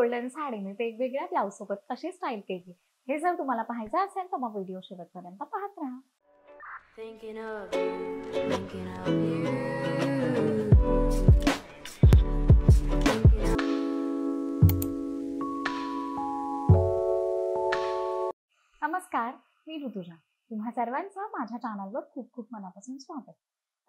Golden sari मी वेगवेगळ्या blouse सोबत कशी स्टाईल केली हे जर तुम्हाला पाहायचं असेल तर मग व्हिडिओ शेवटपर्यंत पाहत राहा. Thinking of you, thinking of you. नमस्कार, मी ऋतुजा. तुम्हा सर्वांचं माझ्या चॅनलवर खूप खूप मनापासून स्वागत.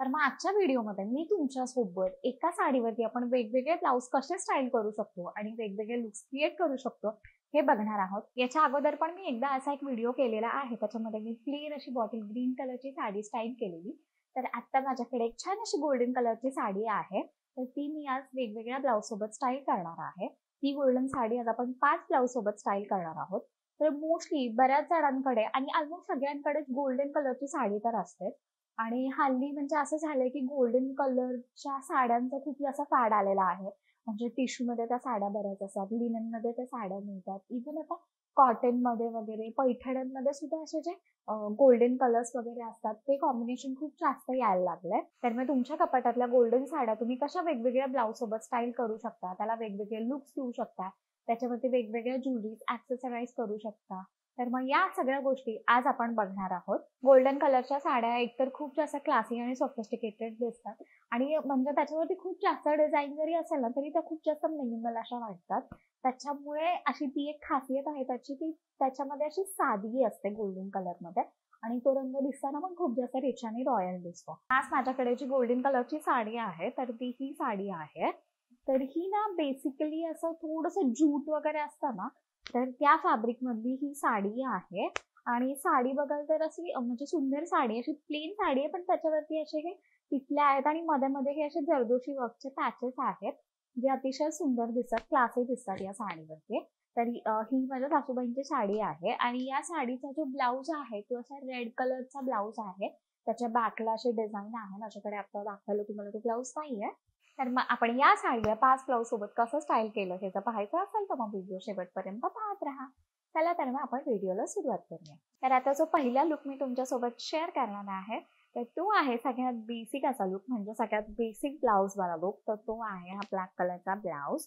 तर मग आजच्या व्हिडिओमध्ये मी तुमच्यासोबत एका साडीवरती आपण वेगवेगळे ब्लाउज कसे स्टाईल करू शकतो आणि वेगवेगळे लुक्स क्रिएट करू शकतो हे बघणार आहोत. याच्या अगोदर पण मी एकदा असा एक व्हिडिओ केलेला आहे, त्याच्यामध्ये मी प्लेन अशी बॉटल ग्रीन कलरची साडी स्टाईल केलेली. तर आता माझ्याकडे एक छान अशी गोल्डन कलरची साडी आहे, तर ती मी आज वेगवेगळ्या ब्लाउज सोबत स्टाईल करणार आहे. ती गोल्डन साडी आज आपण 5 ब्लाउज सोबत स्टाईल करणार आहोत. तर मोस्टली बऱ्याच जणांकडे आणि ऑलमोस्ट सगळ्यांकडेच गोल्डन कलरची साडी तर असते. आणि हल्ली म्हणजे असं झालंय की गोल्डन कलरच्या साड्यांचा खूप जास्त फॅड आलेला आहे. म्हणजे टिश्यू मध्ये त्या साड्या बऱ्याच असतात, लिनन मध्ये त्या साड्या मिळतात, इव्हन आता कॉटन मध्ये वगैरे पैठण्यांमध्ये सुद्धा असे जे गोल्डन कलर्स वगैरे असतात ते कॉम्बिनेशन खूप जास्त यायला लागलंय. तर मग तुमच्या कपाटातल्या गोल्डन साड्या तुम्ही कशा वेगवेगळ्या ब्लाउज सोबत स्टाईल करू शकता, त्याला वेगवेगळे लुक्स देऊ शकता, त्याच्यावरती वेगवेगळ्या ज्वेलरीज ऍक्सेसराइज करू शकता. तर मग या सगळ्या गोष्टी आज आपण बघणार आहोत. गोल्डन कलरच्या साड्या एकतर खूप जास्त क्लासी आणि सोफिस्टिकेटेड दिसतात आणि म्हणजे त्याच्यावरती खूप जास्त डिझाईन जरी असेल ना तरी त्या खूप जास्त मिनिमल अशा वाटतात. त्याच्यामुळे अशी ती एक खासियत आहे त्याची की त्याच्यामध्ये अशी सादगी असते गोल्डन कलर मध्ये आणि तो रंग दिसताना पण खूप जास्त रिच आणि रॉयल दिसतो. आज माझ्याकडे जी गोल्डन कलरची साडी आहे तर ती ही साडी आहे. तर ही ना बेसिकली असं थोडंसं जूट वगैरे असतं ना, तर त्या फॅब्रिक मधली ही साडी आहे. आणि साडी बघाल तर अशी म्हणजे सुंदर साडी, अशी प्लेन साडी आहे, पण त्याच्यावरती असे हे टिकल्या आहेत आणि मध्ये मध्ये हे असे जरदोशी वर्कचे पॅचेस आहेत जे अतिशय सुंदर दिसतात, क्लासी दिसतात या साडीवरती. तर ही माझ्या सासूबाईंची साडी आहे आणि या साडीचा जो ब्लाउज आहे तो असा रेड कलरचा ब्लाउज आहे. त्याच्या बॅकला असे डिझाईन आहे, माझ्याकडे आता दाखवलं तुम्हाला तो ब्लाउज नाहीये. तर मग आपण या साडीला 5 ब्लाउज सोबत कसं स्टाईल केलं हे जर पाहायचं असेल तर मग व्हिडिओ शेवटपर्यंत पाहत राहा. चला तर मग आपण व्हिडिओला सुरुवात करूया. तर आता जो पहिला लुक मी तुमच्यासोबत शेअर करणार आहे तर तो आहे सगळ्यात बेसिक असा लुक, म्हणजे सगळ्यात बेसिक ब्लाउज वाला लुक. तर तो आहे हा ब्लॅक कलरचा ब्लाउज.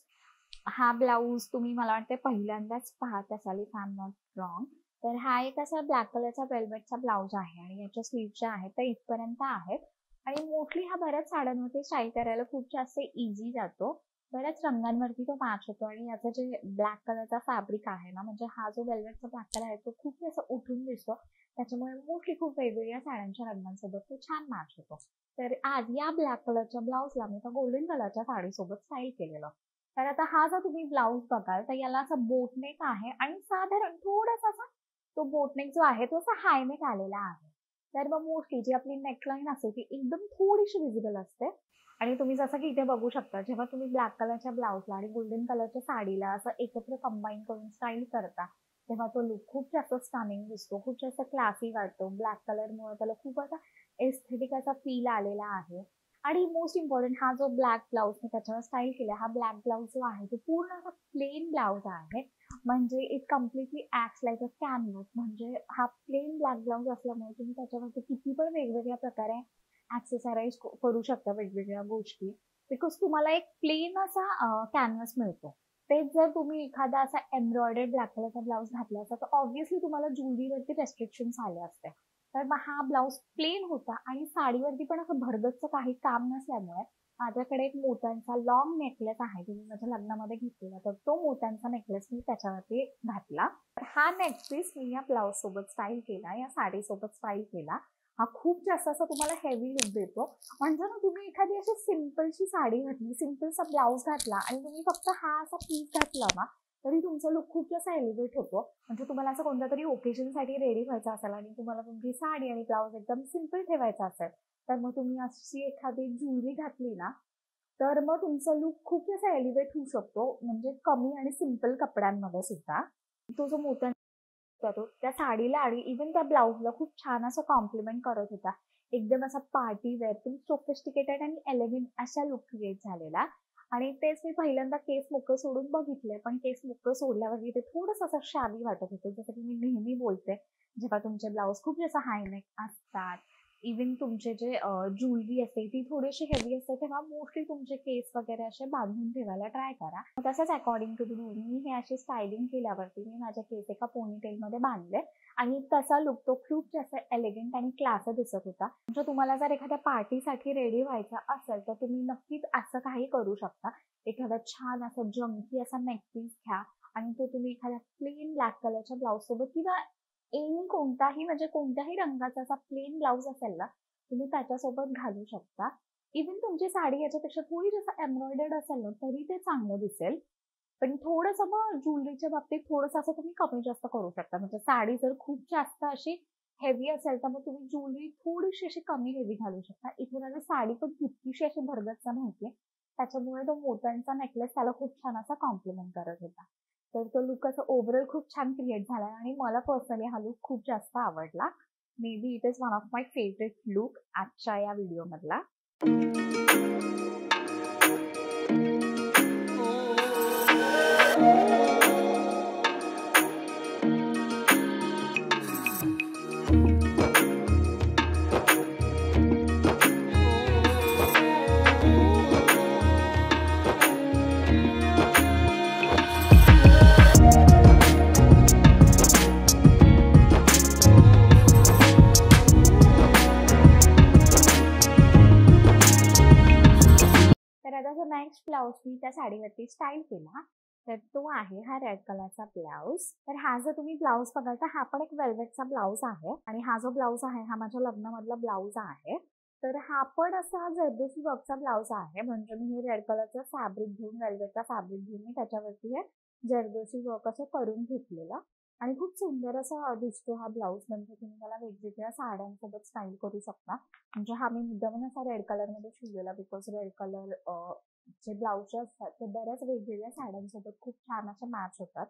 हा ब्लाउज तुम्ही मला वाटते पहिल्यांदाच पाहत असाल if I am not wrong. तर हा एक असा ब्लॅक कलरचा वेल्वेटचा ब्लाउज आहे आणि याच्या स्लीव्ह ज्या आहेत त्या इथपर्यंत आहेत आणि मोस्टली हा बऱ्याच साड्यांवरती स्टाईल करायला खूप जास्त इझी जातो. बऱ्याच रंगांवरती तो मॅच होतो आणि याचा जे ब्लॅक कलरचा फॅब्रिक आहे ना, म्हणजे हा जो वेल्वेटचा ब्लॅक कलर आहे तो खूप असं उठून दिसतो. त्याच्यामुळे मोस्टली खूप वेगवेगळ्या साड्यांच्या रंगांसोबत तो छान मॅच होतो. तर आज या ब्लॅक कलरच्या ब्लाउजला मी त्या गोल्डन कलरच्या साडीसोबत स्टाईल केलेलं. तर आता हा जर तुम्ही ब्लाउज बघाल तर याला असा बोटनेक आहे आणि साधारण थोडासा तो बोटनेक जो आहे तो असा हायनेक आलेला आहे. तर मग मोस्टली जी आपली नेकलाईन असते ती एकदम थोडीशी विजिबल असते. आणि तुम्ही जसं की इथे बघू शकता, जेव्हा तुम्ही ब्लॅक कलरच्या ब्लाउजला आणि गोल्डन कलरच्या साडीला असं एकत्र कंबाईन करून स्टाईल करता तेव्हा तो लुक खूप जास्त स्टनिंग दिसतो, खूप जास्त क्लासी वाटतो. ब्लॅक कलरमुळे त्याला खूप असा एस्थेटिक असा फील आलेला आहे. आणि मोस्ट इम्पॉर्टंट हा जो ब्लॅक ब्लाउज मी त्याच्यावर स्टाईल केला, हा ब्लॅक ब्लाउज जो आहे तो पूर्ण असा प्लेन ब्लाउज आहे. म्हणजे it completely acts like a canvas. म्हणजे हा प्लेन ब्लॅक ब्लाउज असल्यामुळे तुम्ही त्याच्यावरती किती पण वेगवेगळ्या प्रकारे ऍक्सेसराइज करू शकता वेगवेगळ्या गोष्टी, बिकॉज तुम्हाला एक प्लेन असा कॅनव्हास मिळतो. तेच जर तुम्ही एखादा असा एम्ब्रॉयडर्ड ब्लॅक कलरचा ब्लाउज घातला असता तर ऑब्व्हियसली तुम्हाला ज्वेलरीवरती रेस्ट्रिक्शन्स आले असते. तर मग हा ब्लाउज प्लेन होता आणि साडीवरती पण असं भरगतचं काही काम नसल्यामुळे माझ्याकडे एक मोत्यांचा लॉंग नेकलेस आहे, तुम्ही माझ्या लग्नामध्ये घेतलेला, तर तो मोत्यांचा नेकलेस मी त्याच्यावरती घातला. हा नेकपीस मी या ब्लाउज सोबत स्टाईल केला, या साडी सोबत स्टाईल केला. हा खूप जास्त असं तुम्हाला हेवी लुक देतो. म्हणजे ना तुम्ही एखादी अशी सिम्पलची साडी घातली, सिम्पलचा ब्लाउज घातला आणि तुम्ही फक्त हा असा पीस घातला ना तरी तुमचा लुक खूप जास्त एलिव्हेट होतो. म्हणजे तुम्हाला असं कोणत्या तरी ओकेजनसाठी रेडी व्हायचं असेल आणि तुम्हाला तुमची साडी आणि ब्लाउज एकदम सिम्पल ठेवायचा असेल तर मग तुम्ही अशी एखादी ज्वेलरी घातली ना तर मग तुमचा लुक खूप जास्त एलिव्हेट होऊ शकतो, म्हणजे कमी आणि सिम्पल कपड्यांमध्ये सुद्धा. तो जो मोत्या त्या साडीला आणि इव्हन त्या ब्लाउजला खूप छान असं कॉम्प्लिमेंट करत होता. एकदम असा पार्टी वेअर, पण सोफिस्टिकेटेड आणि एलिगंट असा लुक क्रिएट झालेला. आणि तेच मी पहिल्यांदा केस मोकळं सोडून बघितले, पण केस मोकळं सोडल्यावर ते थोडंसं असं शाबी वाटत होतं. जसं की मी नेहमी बोलते, जेव्हा तुमचे ब्लाउज खूप जास्त हायनेक असतात इव्हन तुमचे जे ज्वेलरी असते ती थोडीशी हेवी असते, तेव्हा मोस्टली तुमचे केस वगैरे असे बांधून ठेवायला ट्राय करा. तसंच अकॉर्डिंग टू द रूल मी हे अशी स्टायलिंग केल्यावरती मी माझे केस एका पोनीटेलमध्ये बांधले आणि तसा लुक तो खूप जास्त एलिगंट आणि क्लासी दिसत होता. म्हणजे तुम्हाला जर एखाद्या पार्टीसाठी रेडी व्हायचं असेल तर तुम्ही नक्कीच असं काही करू शकता. एखादा छान असं जंकी असा नेकपीस घ्या आणि तो तुम्ही एखाद्या प्लेन ब्लॅक कलरच्या ब्लाउज सोबत किंवा एनी कोणताही म्हणजे कोणत्याही रंगाचा असा प्लेन ब्लाउज असेल ना, तुम्ही त्याच्यासोबत घालू शकता. इव्हन तुमची साडी याच्यापेक्षा थोडी जास्त एम्ब्रॉयडर्ड असेल ना, तरी ते चांगलं दिसेल. पण थोडंसं मग ज्वेलरीच्या बाबतीत थोडंसं असं तुम्ही कमी जास्त करू शकता. म्हणजे साडी जर खूप जास्त अशी हेवी असेल, तर मग तुम्ही ज्वेलरी थोडीशी अशी कमी हेवी घालू शकता. इथे माझी साडी पण तितकीशी अशी भरगच्च नव्हती. त्याच्यामुळे तो मोत्यांचा नेकलेस त्याला खूप छान असा कॉम्प्लिमेंट करत होता. तर तो लूक असा ओव्हरऑल खूप छान क्रिएट झाला आणि मला पर्सनली हा लूक खूप जास्त आवडला. May be it is one of my favourite look आजच्या या व्हिडिओमधला. तर आता जो नेक्स्ट ब्लाउज मी त्या साडीवरती स्टाईल केला तर तो आहे हा रेड कलरचा ब्लाउज. तर हा जो तुम्ही ब्लाउज बघाल तर हा पण एक वेल्वेटचा ब्लाउज आहे आणि हा जो ब्लाउज आहे हा माझ्या लग्नामधला ब्लाउज आहे. तर हा पण असा जरदोशी वर्कचा ब्लाउज आहे. म्हणजे मी हे रेड कलरचं फॅब्रिक घेऊन वेल्वेटचा फॅब्रिक घेऊन मी त्याच्यावरती हे जरदोशी वर्क असं करून घेतलेलं आणि खूप सुंदर असा दिसतो हा ब्लाउज. म्हणजे तुम्ही त्याला वेगवेगळ्या साड्यांसोबत स्टाईल करू शकता. म्हणजे हा मी मुद्दामून असा रेड कलरमध्ये शिवलेला बिकॉज रेड कलर जे ब्लाउज असतात ते बऱ्याच वेगवेगळ्या साड्यांसोबत खूप छान असे मॅच होतात.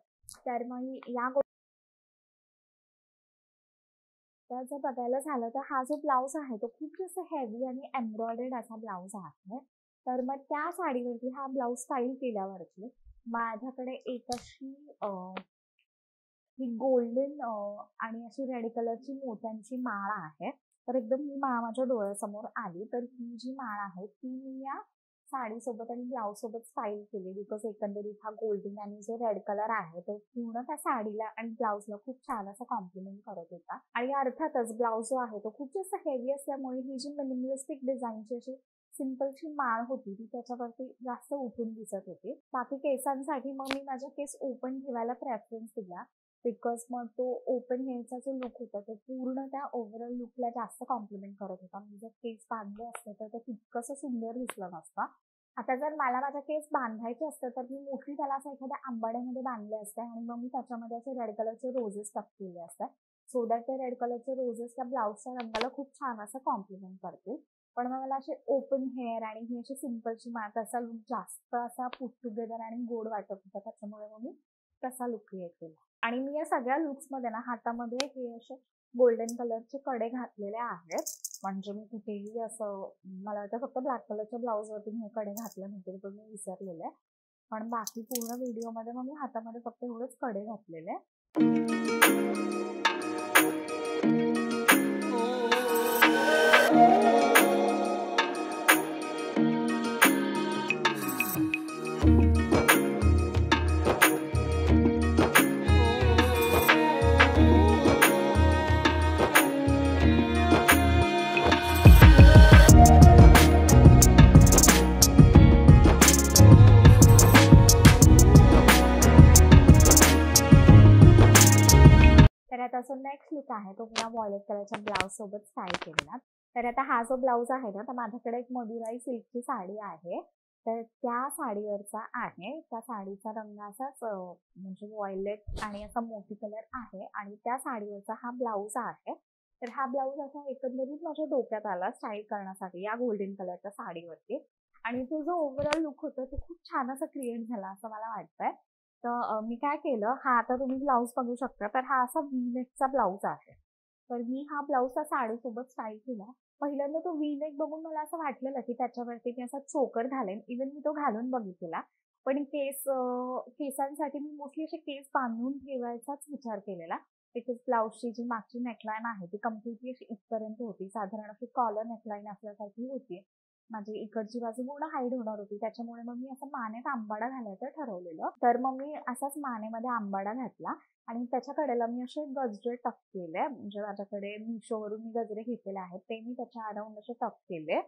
तर मग या तर जर बघायला झालं तर हा जो ब्लाउज आहे तो खूप जास्त हेवी आणि एम्ब्रॉयडर्ड असा ब्लाउज आहे. तर मग त्या साडीवरती हा ब्लाउज स्टाईल केल्यावरती माझ्याकडे एक अशी ही गोल्डन आणि अशी रेड कलरची मोत्यांची माळ आहे. तर एकदम ही माळ माझ्या डोळ्यासमोर आली. तर ही जी माळ आहे ती मी या साडीसोबत आणि ब्लाउज सोबत स्टाईल केली बिकॉज एकंदरीत हा गोल्डन आणि जो रेड कलर आहे तो पूर्ण त्या साडीला आणि ब्लाउजला खूप छान असा कॉम्प्लिमेंट करत होता. आणि अर्थातच ब्लाउज जो आहे तो खूप जास्त हेवी असल्यामुळे ही जी मिनिमलिस्टिक डिझाईनची अशी सिंपलची माळ होती ती त्याच्यावरती जास्त उठून दिसत होती. बाकी केसांसाठी मग मी माझे केस ओपन ठेवायला प्रेफरन्स दिला बिकॉज मग तो ओपन हेअरचा जो लुक होता तो पूर्ण त्या ओव्हरऑल लुकला जास्त कॉम्प्लिमेंट करत होता. मी जर केस बांधले असते तर ते तितकंसं सुंदर दिसलं नसतं. आता जर मला माझा केस बांधायचे असतं तर मी मोस्टली त्याला असं एखाद्या आंबाड्यामध्ये बांधले असते आणि मग मी त्याच्यामध्ये असे रेड कलरचे रोजेस टाकलेले असतात सो दॅट ते रेड कलरचे रोजेस त्या ब्लाउजच्या रंगाला खूप छान असं कॉम्प्लिमेंट करतील. पण मग मला असे ओपन हेअर आणि ही अशी सिंपलची मात असा लुक जास्त असा पुट टुगेदर आणि गोड वाटत होता. त्याच्यामुळे मग मी तसा लुक क्रिएट केला. आणि मी या सगळ्या लुक्समध्ये ना हातामध्ये हे असे गोल्डन कलरचे कडे घातलेले आहेत. म्हणजे मी कुठेही असं मला वाटतं फक्त ब्लॅक कलरच्या ब्लाऊजवरती मी हे कडे घातले नव्हते पण मी विसरलेले. पण बाकी पूर्ण व्हिडिओमध्ये मग मी हातामध्ये फक्त एवढेच कडे घातलेले. तर आता जो नेक्स्ट लुक आहे तो मी व्हायलेट कलरच्या ब्लाउज सोबत स्टाईल केलेला. तर आता हा जो ब्लाउज आहे ना तर माझ्याकडे एक मदुराई सिल्कची साडी आहे. तर त्या साडीवरचा आहे. त्या साडीचा रंग असाच म्हणजे व्हायलेट आणि असा मोती कलर आहे आणि त्या साडीवरचा हा ब्लाउज आहे. तर हा ब्लाउज असा एकंदरीत माझ्या डोक्यात आला स्टाईल करण्यासाठी या गोल्डन कलरच्या साडीवरती आणि तो जो ओव्हरऑल लुक होता तो खूप छान असा क्रिएट झाला असं मला वाटतंय. तर मी काय केलं हा आता तुम्ही ब्लाऊज बघू शकता तर हा असा व्ही-नेकचा ब्लाऊज आहे. तर मी हा ब्लाऊज त्या साडीसोबत स्टाईल केला. पहिल्यांदा तो व्ही-नेक बघून मला असं वाटलेलं की त्याच्यावरती मी असा चोकर घालेन. इव्हन मी तो घालून बघितलेला. पण केसांसाठी मी मोस्टली असे केस बांधून ठेवायचाच विचार केलेला. बिकॉज ब्लाऊजची जी मागची नेकलाईन आहे ती कम्प्लिटली अशी इथपर्यंत होती, साधारण अशी कॉलर नेकलाईन असल्यासारखी होती. माझी इकडची बाजू पूर्ण हाईड होणार होती, त्याच्यामुळे मग मी असं मानेत आंबाडा घालायचं ठरवलेलं. तर मग मी असाच मानेमध्ये आंबाडा घातला आणि त्याच्या कडेला मी असे गजरे टक केले. म्हणजे माझ्याकडे मिशोवरून मी गजरे घेतलेले आहेत ते मी त्याच्या अराउंड असे टक केले.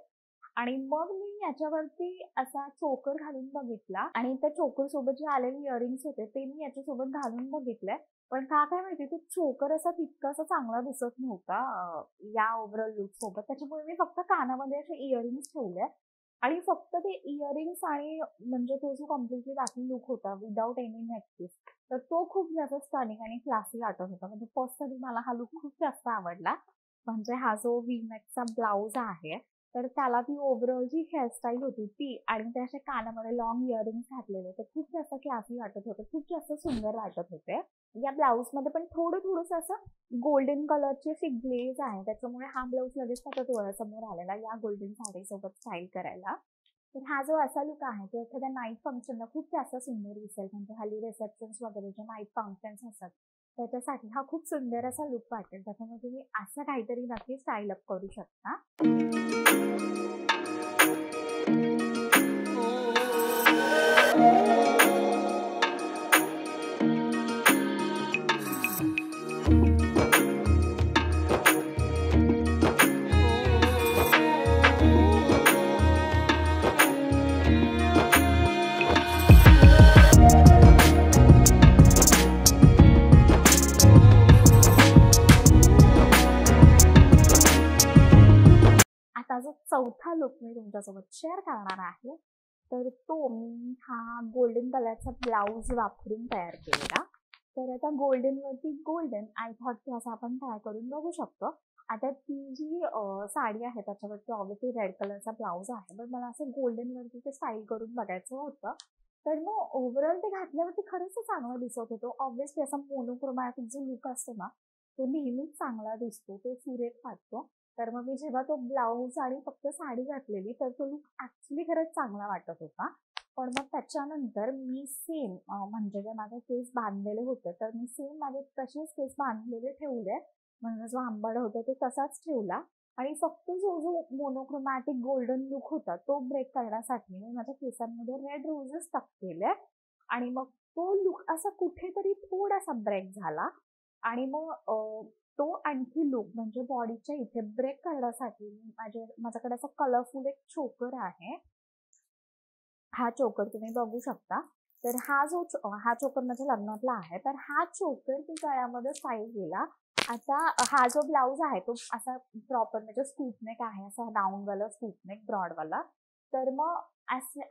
आणि मग मी याच्यावरती असा चोकर घालून बघितला आणि त्या चोकर सोबत जे आलेले इयरिंग्स होते ते मी याच्यासोबत घालून बघितले. पण काय माहिती तो चोकर असा तितकासा चांगला दिसत नव्हता या ओव्हरऑल लुक सोबत. त्याच्यामुळे मी फक्त कानामध्ये असे इयरिंग्स ठेवले आणि फक्त ते इयरिंग्स आणि म्हणजे तो जो कम्प्लिटली बाकी लुक होता विदाउट एनी नेकपीस, तर तो खूप जास्त स्टनिंग आणि क्लासी वाटत होता. म्हणजे पर्सनली मला हा लुक खूप जास्त आवडला. म्हणजे हा जो वी-नेकचा ब्लाउज आहे तर त्याला ती ओव्हरऑल जी हेअरस्टाईल होती ती आणि ते असे कानामध्ये लॉंग इयरिंग्स घातलेले ते खूप जास्त क्लासी वाटत होते, खूप जास्त सुंदर वाटत होते. या ब्लाऊजमध्ये पण थोडंसं असं गोल्डन कलरची अशी ग्लेज आहे, त्याच्यामुळे हा ब्लाऊज लगेच माझ्या डोळ्यासमोर आलेला या गोल्डन साडीसोबत स्टाईल करायला. तर हा जो असा लुक आहे तो एखाद्या नाईट फंक्शनला खूप जास्त सुंदर दिसेल. म्हणजे हल्ली रिसेप्शन्स वगैरे जे नाईट फंक्शन्स असतात त्याच्यासाठी हा खूप सुंदर असा लुक वाटेल. त्याच्यामुळे तुम्ही असं काहीतरी नक्की स्टाईल अप करू शकता. आता जो चौथा लुक मी तुमच्यासोबत शेअर करणार आहे तर तो मी हा गोल्डन कलरचा ब्लाऊज वापरून तयार केलेला. तर आता गोल्डन वरती गोल्डन आय थॉट की असं आपण ट्राय करून बघू शकतो. आता ती जी साडी आहे त्याच्यावरती ऑब्विसली रेड कलरचा ब्लाऊज आहे, पण मला असं गोल्डन वरती ते स्टाईल करून बघायचं होतं. तर मग ओव्हरऑल ते घातल्यावरती खरंच चांगलं दिसत होतं. ऑब्विसली असा मोनोक्रोमॅटिक जो लुक असतो ना तो नेहमीच चांगला दिसतो, तो सुरेख वाटतो. तर मग मी जेव्हा तो ब्लाऊज आणि फक्त साडी घातलेली तर तो लुक ऍक्च्युली खरंच चांगला वाटत होता. पण मग त्याच्यानंतर मी सेम म्हणजे जे माझे केस बांधलेले होते तर मी सेम माझे तसेच केस बांधलेले ठेवले. म्हणजे जो आंबाडा होता तो तसाच ठेवला आणि फक्त जो जो मोनोक्रोमॅटिक गोल्डन लुक होता तो ब्रेक करण्यासाठी मी माझ्या केसांमध्ये रेड रोजेस टक केले आणि मग तो लुक असा कुठेतरी थोडासा ब्रेक झाला आणि मग तो आणखी लुक म्हणजे बॉडीच्या इथे ब्रेक करण्यासाठी माझ्याकडे असा कलरफुल एक चोकर आहे. हा चोकर तुम्ही बघू शकता. तर हा चोकर माझ्या लग्नातला आहे. तर हा चोकर मी गळ्यामध्ये स्टाईल केला. आता हा जो ब्लाऊज आहे तो असा प्रॉपर म्हणजे स्कूप नेक आहे, असा राऊंड वाला स्कूप नेक ब्रॉड वाला. तर मग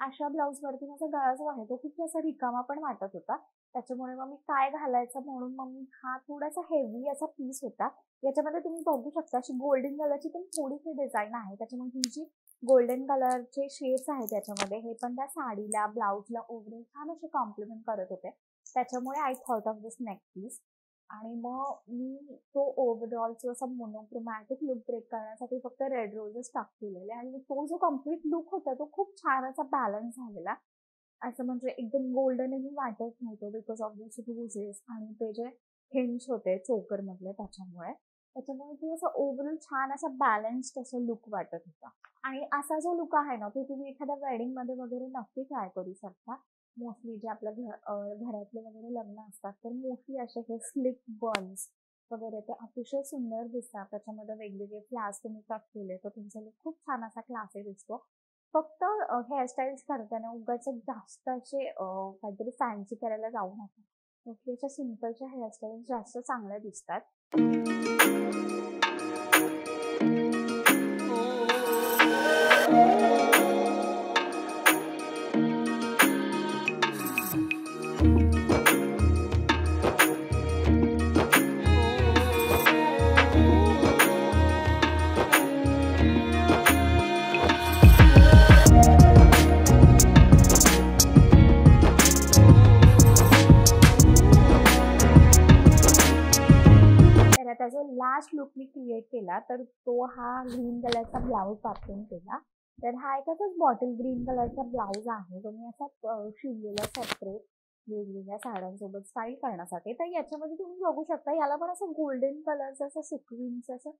अशा ब्लाऊज वरती माझा गळा जो आहे तो खूप जास्त रिकामा पण वाटत होता. त्याच्यामुळे मग मी काय घालायचं म्हणून मग मी हा थोडासा हेवी असा पीस होता. याच्यामध्ये तुम्ही बघू शकता अशी गोल्डन कलरची पण थोडीशी डिझाईन आहे. त्याच्यामुळे ही जी गोल्डन कलरचे शेड्स आहेत त्याच्यामध्ये हे पण त्या साडीला ब्लाऊजला ओव्हरऑल छान असे कॉम्प्लिमेंट करत होते. त्याच्यामुळे I thought of this neck piece. आणि मग मी तो ओव्हरऑलचा असा मोनोक्रोमॅटिक लुक ब्रेक करण्यासाठी फक्त रेड रोजेस टाक केलेले आणि तो जो कम्प्लीट लुक होता तो खूप छान असा बॅलन्स झालेला. असं म्हणजे एकदम गोल्डनही वाटत नव्हतं बिकॉज ऑफ दिस रोजेस आणि ते जे हिंज होते चोकर मधले त्याच्यामुळे तो असं ओव्हरऑल छान असा बॅलन्स्ड असं लुक वाटत होता. आणि असा जो लुक आहे ना तो तुम्ही एखाद्या वेडिंग मध्ये वगैरे नक्की ट्राय करू शकता. मोस्टली जे आपल्या घरातले वगैरे लग्न असतात तर मोस्टली असे हे स्लिक बन्स वगैरे ते अतिशय सुंदर दिसतात. त्याच्यामध्ये वेगवेगळे फ्लावर्स तुम्ही कट केले तर तुमचा लुक खूप छान असा क्लासी दिसतो. फक्त हेअरस्टाईल्स करताना उगाच जास्त असे काहीतरी फॅन्सी करायला जाऊ नका. मोस्टली अशा सिम्पलच्या हेअरस्टाईल्स जास्त चांगल्या दिसतात. तर आता जो लास्ट लुक मी क्रिएट केला तर तो हा ग्रीन कलरचा ब्लाऊज वापरून केला. तर हा एक असाच बॉटल ग्रीन कलरचा ब्लाऊज आहे जो मी असा शिवलेला सेपरेट वेगवेगळ्या साड्यांसोबत स्टाईल करण्यासाठी. तर याच्यामध्ये तुम्ही बघू शकता, याला पण असं गोल्डन कलरचं असं सिक्विन्स असं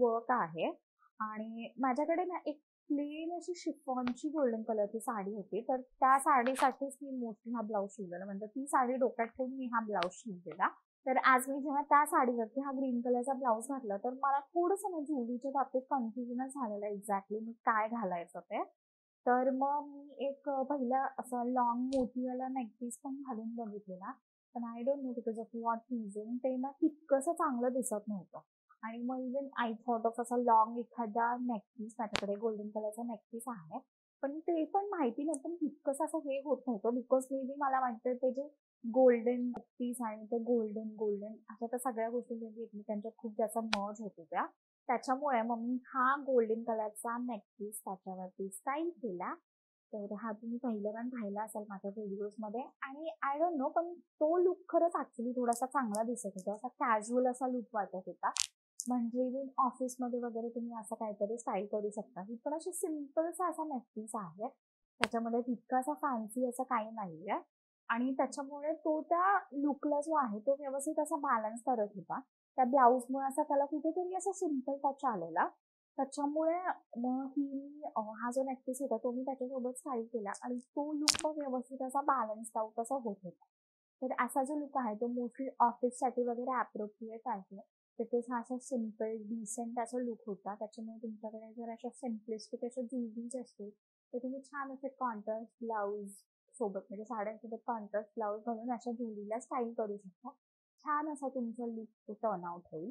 वर्क आहे. आणि माझ्याकडे ना एक प्लेन अशी शिफॉनची गोल्डन कलरची साडी होती, तर त्या साडीसाठीच मी मोस्टली हा ब्लाऊज शिवलेला. म्हणजे ती साडी डोक्यात ठेवून मी हा ब्लाऊज शिवलेला. तर आज मी जेव्हा त्या साडीवरती हा ग्रीन कलरचा ब्लाऊज घातला, तर मला थोडंसं ना ज्वेलरीच्या बाबतीत कन्फ्युजनच झालेलं एक्झॅक्टली मी काय घालायचं ते. तर मग मी एक पहिला असा लाँग मोतीवाला नेकपीस पण घालून बघितलेला. पण I don't know because of what reason ते ना तितकंसं चांगलं दिसत नव्हतं. आणि मग इव्हन आय थॉट ऑफ असा लाँग एखादा नेकपीस, माझ्याकडे गोल्डन कलरचा नेकपीस आहे. पण ते पण माहिती नाही, पण तितकंसं असं हे होत नव्हतं बिकॉज मे बी मला वाटतं ते जे गोल्डन पीस आणि ते गोल्डन गोल्डन अशा त्या सगळ्या गोष्टी मे बी एकमेकांच्यात खूप जास्त मर्ज होत होत्या. त्याच्यामुळे मग मी हा गोल्डन कलरचा नेकपीस त्याच्यावरती स्टाईल केला. तर हा तुम्ही पहिलं पण पाहिला असाल माझ्या व्हिडिओजमध्ये. आणि आय डोंट नो, पण तो लुक खरंच ॲक्च्युली थोडासा चांगला दिसत होता. असा कॅज्युअल असा लुक वाटत होता. म्हणजे इव्हन ऑफिसमध्ये वगैरे तुम्ही असं काहीतरी स्टाईल करू शकता. ही पण अशी सिम्पलचा असा नेकपीस आहे. त्याच्यामध्ये तितका असा फॅन्सी असं काही नाहीये. आणि त्याच्यामुळे तो त्या लुकला जो आहे तो व्यवस्थित असा बॅलन्स करत होता. त्या ब्लाऊजमुळे असा त्याला कुठेतरी असा सिम्पल टच आलेला. त्याच्यामुळे मग हा जो नेकपीस होता तो मी त्याच्यासोबत स्टाईल केला आणि तो लुक व्यवस्थित असा बॅलन्स्ड आउट असा होत होता. तर असा जो लुक आहे तो मोस्टली ऑफिससाठी वगैरे ॲप्रोप्रिएट आहे. बिकॉज हा असा सिम्पल डिसेंट असा लुक होता. त्याच्यामुळे तुमच्याकडे जर अशा सिम्प्लिस्टिक अशा ज्वेलरीज असतील तर तुम्ही छान असे कॉन्ट्रास्ट ब्लाऊज सोबत, म्हणजे साड्यांसोबत कॉन्ट्रास्ट ब्लाऊज घालून अशा ज्वेलरीला स्टाईल करू शकता. छान असा तुमचा लुक टर्न आउट होईल.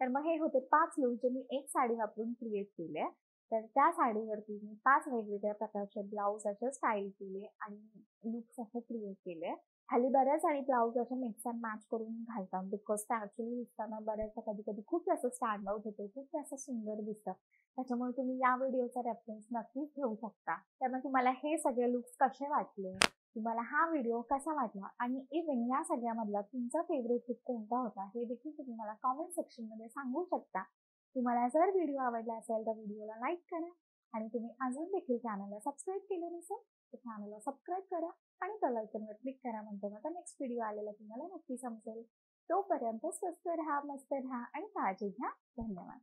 तर मग हे होते 5 लूक जे मी एक साडी वापरून क्रिएट केले. तर त्या साडीवरती मी 5 वेगवेगळ्या प्रकारचे ब्लाऊज असे स्टाईल केले आणि लुक्स असे क्रिएट केले. खाली बऱ्याच आणि ब्लाऊज असे मिक्स अँड मॅच करून घालतात बिकॉज त्या ॲक्च्युअली दिसताना बऱ्याचदा कधी-कधी खूप जास्त स्टँड आउट होते, खूप जास्त सुंदर दिसतात. त्याच्यामुळे तुम्ही या व्हिडिओचा रेफरन्स नक्कीच घेऊ शकता. त्यामुळे तुम्हाला हे सगळे लुक्स कसे वाटले? तुम्हाला हा व्हिडिओ कसा वाटला? आणि इव्हन या सगळ्यामधला तुमचा फेवरेट लुक कोणता होता हे देखील तुम्ही मला कॉमेंट सेक्शनमध्ये सांगू शकता. तुम्हाला जर व्हिडिओ आवडला असेल तर व्हिडिओला लाईक करा आणि तुम्ही अजून देखील चॅनलला सबस्क्राईब केलं नसेल तर चॅनलला सबस्क्राईब करा आणि बेल आयकॉनवर क्लिक करा. म्हणजे माझा नेक्स्ट व्हिडिओ आलेला तुम्हाला नक्की समजेल. तोपर्यंत स्वस्त राहा, मस्त राहा आणि काळजी घ्या. धन्यवाद.